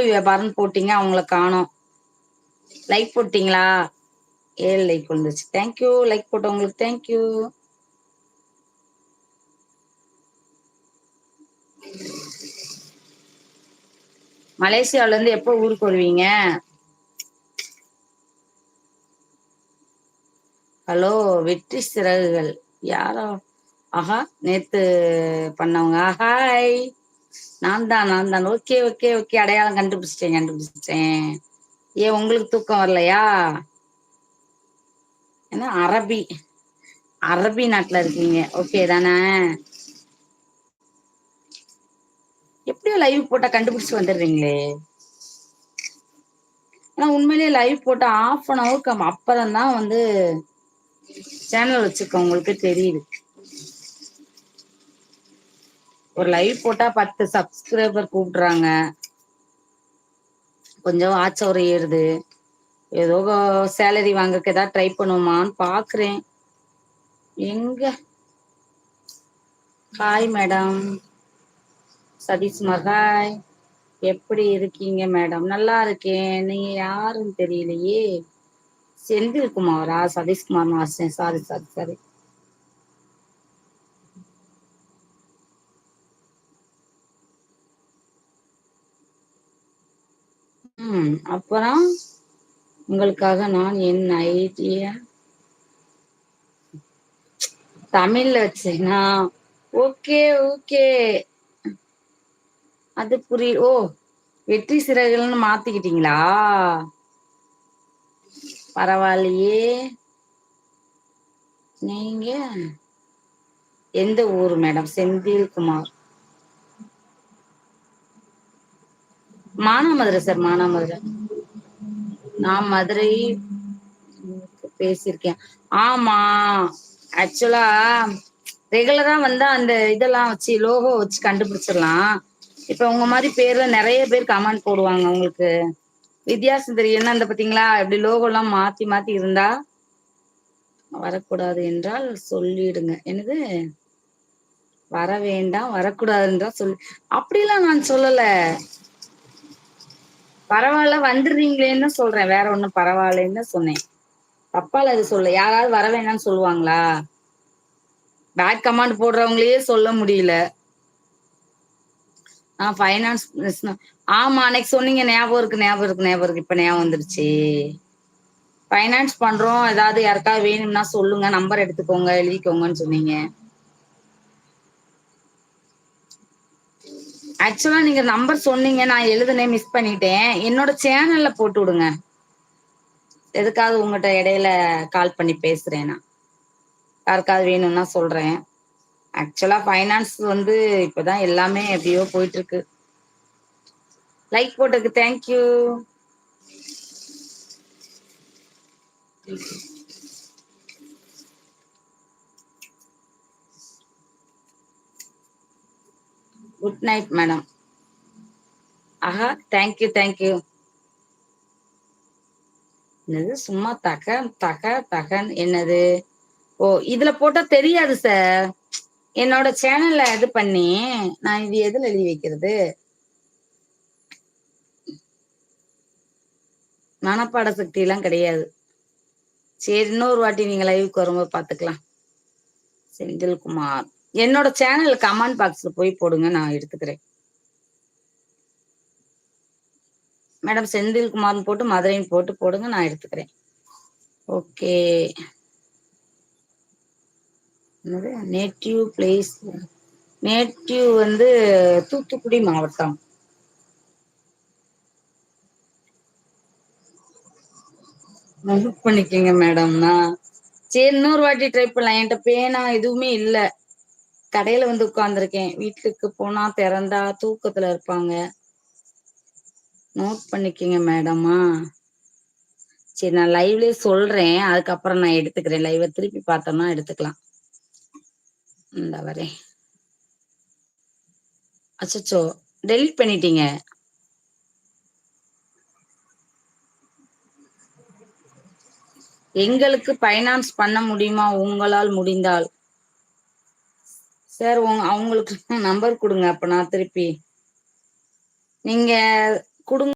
கோழி வியாபாரம் போட்டீங்க, அவங்கள காணோம். லைக் போட்டீங்களா? 7 லைக் வந்துருச்சு. தேங்க்யூ. லைக் போட்டவங்களுக்கு தேங்க்யூ. மலேசியாவில இருந்து எப்போ ஊருக்கு வருவீங்க? ஹலோ, வெற்றி சிறகுகள் யாரோ? ஆஹா, நேத்து பண்ணவங்க. ஹாய், நான் தான். ஓகே ஓகே ஓகே, அடையாளம் கண்டுபிடிச்சிட்டேன். ஏன் உங்களுக்கு தூக்கம் வரலையா? ஏன்னா அரபி நாட்டுல இருக்கீங்க. ஓகே தானே? எப்படியோ லைவ் போட்டா கண்டுபிடிச்சு வந்துடுறீங்களே. ஆனா உண்மையிலேயே லைவ் போட்டா 1/2 ஹவருக்கு அப்புறம் தான் வந்து சேனல் வச்சிருக்கோம், உங்களுக்கு தெரியுது. ஒரு லைவ் போட்டா 10 சப்ஸ்கிரைபர் கூப்பிடுறாங்க, கொஞ்சம் வாட்ச் அவர் ஏறுது. ஏதோ சேலரி வாங்கறதுக்கு ஏதாவது ட்ரை பண்ணுவோமான்னு பாக்குறேன். எங்க? ஹாய் மேடம் சதீஷ் மகாய், எப்படி இருக்கீங்க மேடம்? நல்லா இருக்கேன். நீங்க யாருன்னு தெரியலையே. செந்தில்குமாரா? சதீஷ்குமார் மாஸ்டர். சாரி. அப்புறம் உங்களுக்காக நான் என் ஐடியா தமிழ்ல வச்சேனா? ஓகே ஓகே, அது ஓ, வெற்றி சிறகுகள்னு மாத்திக்கிட்டீங்களா? பரவாயில்லையே. நீங்க எந்த ஊர் மேடம்? செந்தில்குமார். மானாமதுரை சார், மானாமதுரை. நான் மதுரை பேசியிருக்கேன். ஆமா, ஆக்சுவலா ரெகுலரா வந்தா அந்த இதெல்லாம் வச்சு லோகோ வச்சு கண்டுபிடிச்சிடலாம். இப்ப உங்க மாதிரி பேர்ல நிறைய பேர் கமெண்ட் போடுவாங்க, உங்களுக்கு வித்தியாசம் தெரியும். என்ன அந்த பாத்தீங்களா, இப்படி லோகோ எல்லாம் மாத்தி மாத்தி இருந்தா வரக்கூடாது என்றால் சொல்லிடுங்க. என்னது? வர வேண்டாம், வரக்கூடாது என்றால் சொல்லு. அப்படிலாம் நான் சொல்லல. பரவாயில்ல, வந்துடுறீங்களேன்னு சொல்றேன், வேற ஒண்ணும் பரவாயில்லன்னு சொன்னேன். தப்பால அது சொல்ல. யாராவது வர வேணாம்னு சொல்லுவாங்களா? பேக் கமாண்ட் போடுறவங்களையே சொல்ல முடியல. ஃபைனான்ஸ். ஆமா, அன்னைக்கு சொன்னீங்க, ஞாபகம் இருக்கு. இப்ப ஞாபகம் வந்துருச்சு. ஃபைனான்ஸ் பண்றோம், ஏதாவது யாருக்காவது வேணும்னா சொல்லுங்க, நம்பர் எடுத்துக்கோங்க, எழுதிக்கோங்கன்னு சொன்னீங்க. ஆக்சுவலா நீங்க நம்பர் சொன்னீங்க, நான் எழுதுனே, மிஸ் பண்ணிட்டேன். என்னோட சேனல்ல போட்டு விடுங்க. எதுக்காவது உங்ககிட்ட இடையில கால் பண்ணி பேசுறேன், நான் யாருக்காவது வேணும்னா சொல்றேன். ஆக்சுவலா ஃபைனான்ஸ் வந்து இப்பதான் எல்லாமே எப்படியோ போயிட்டு இருக்கு. லைக் போட்டதுக்கு தேங்க்யூ. Good night madam. ஆஹா, தேங்க்யூ. என்னது சும்மா தகன் என்னது? ஓ, இதுல போட்டா தெரியாது சார். என்னோட சேனல்ல இது பண்ணி நான் இது எதுல எழுதி வைக்கிறது? மனப்பாட சக்தி எல்லாம் கிடையாது. சரி, இன்னொரு வாட்டி நீங்க லைவுக்கு வரும்போது பாத்துக்கலாம். செந்தில்குமார் என்னோட சேனல் கமெண்ட் பாக்ஸ்ல போய் போடுங்க, நான் எடுத்துக்கிறேன். மேடம் செந்தில்குமார்னு போட்டு மதுரைன்னு போட்டு போடுங்க, நான் எடுத்துக்கிறேன். ஓகே. Native place? நேட்டிவ் வந்து தூத்துக்குடி மாவட்டம். நோட் பண்ணிக்கங்க மேடம்னா. சரி, இன்னொரு வாட்டி ட்ரை பண்ணலாம். என்கிட்ட பேனா எதுவுமே இல்ல, கடையில வந்து உட்கார்ந்துருக்கேன். வீட்டுக்கு போனா திறந்தா தூக்கத்துல இருப்பாங்க. நோட் பண்ணிக்கங்க மேடமா. சரி, நான் லைவ்லயே சொல்றேன், அதுக்கப்புறம் நான் எடுத்துக்கிறேன். லைவ திருப்பி பார்த்தோம்னா எடுத்துக்கலாம். இந்த வரேன். அச்சோ, டெலிட் பண்ணிட்டீங்க. எங்களுக்கு ஃபைனான்ஸ் பண்ண முடியுமா? உங்களால் முடிந்தால் சார் அவங்களுக்கு நம்பர் கொடுங்க, அப்ப நான் திருப்பி நீங்க கொடுங்க.